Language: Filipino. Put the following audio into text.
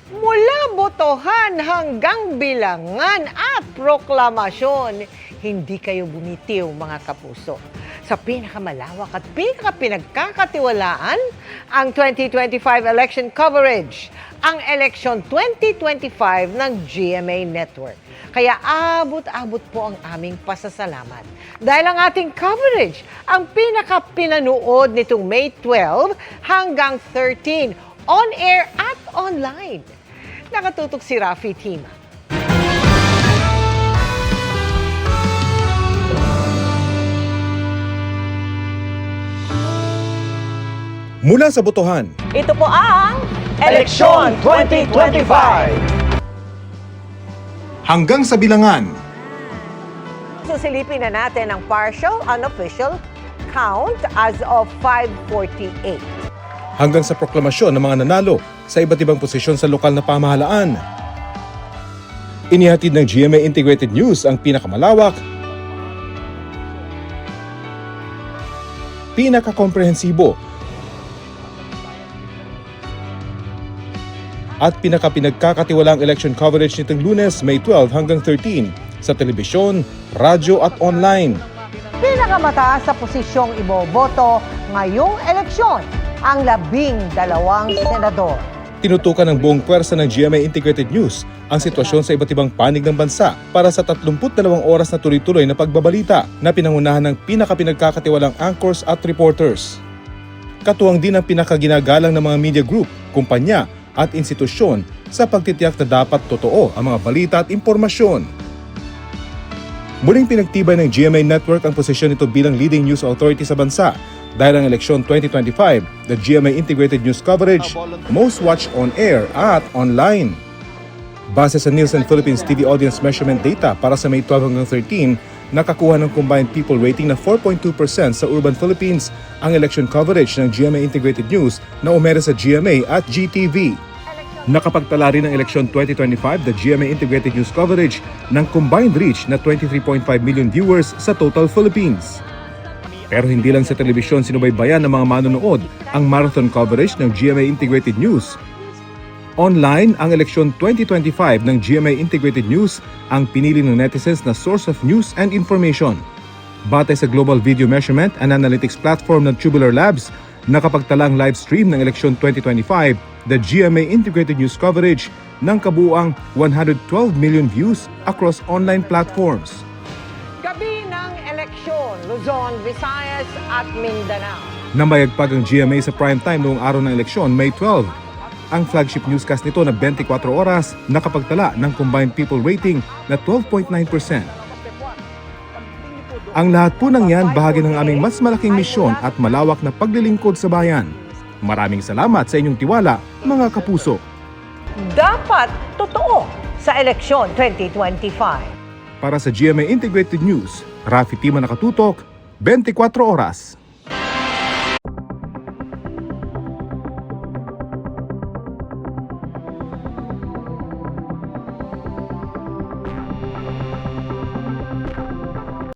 Mula botohan hanggang bilangan at proklamasyon, hindi kayo bumitiw mga kapuso. Sa pinakamalawak at pinakapinagkakatiwalaan, ang 2025 election coverage, ang Election 2025 ng GMA Network. Kaya abot-abot po ang aming pasasalamat. Dahil ang ating coverage, ang pinakapinanood nitong May 12 hanggang 13, on-air at online. Nakatutok si Rafi Tima. Mula sa botohan, Ito po ang Eleksyon 2025! hanggang sa bilangan, Susilipin na natin ang partial, unofficial count as of 5:48. hanggang sa proklamasyon ng mga nanalo sa iba't ibang posisyon sa lokal na pamahalaan. Inihatid ng GMA Integrated News ang pinakamalawak, pinakakomprehensibo, at pinakapinagkakatiwalaang election coverage nitong Lunes, May 12 hanggang 13 sa telebisyon, radyo at online. Pinakamataas sa posisyong iboboto ngayong eleksyon, ang 12 senador. Tinutukan ng buong pwersa ng GMA Integrated News ang sitwasyon sa iba't ibang panig ng bansa para sa 32 oras na tuloy-tuloy na pagbabalita na pinangunahan ng pinakapinagkakatiwalang anchors at reporters. Katuwang din ang pinakaginagalang ng mga media group, kumpanya at institusyon sa pagtitiyak na dapat totoo ang mga balita at impormasyon. Muling pinagtibay ng GMA Network ang posisyon nito bilang leading news authority sa bansa dahil ang eleksyon 2025, the GMA Integrated News Coverage, most watched on air at online. Base sa Nielsen Philippines TV audience measurement data para sa May 12 hanggang 13, nakakuha ng combined people rating na 4.2% sa urban Philippines ang election coverage ng GMA Integrated News na umere sa GMA at GTV. Nakapagtala rin ng eleksyon 2025, the GMA Integrated News coverage ng combined reach na 23.5 million viewers sa total Philippines. Pero hindi lang sa telebisyon sinubaybayan ng mga manonood ang marathon coverage ng GMA Integrated News. Online, ang eleksyon 2025 ng GMA Integrated News ang pinili ng netizens na source of news and information. Batay sa global video measurement and analytics platform ng Tubular Labs, nakapagtalang live stream ng eleksyon 2025, the GMA Integrated News coverage ng kabuuang 112 million views across online platforms. Gabi ng eleksyon, Luzon, Visayas at Mindanao. Namayagpag ang GMA sa prime time noong araw ng eleksyon, May 12. Ang flagship newscast nito na 24 oras nakapagtala ng combined people rating na 12.9%. Ang lahat po ng yan bahagi ng aming mas malaking misyon at malawak na paglilingkod sa bayan. Maraming salamat sa inyong tiwala, mga kapuso. Dapat totoo sa eleksyon 2025. Para sa GMA Integrated News, Rafi Tima nakatutok, 24 oras.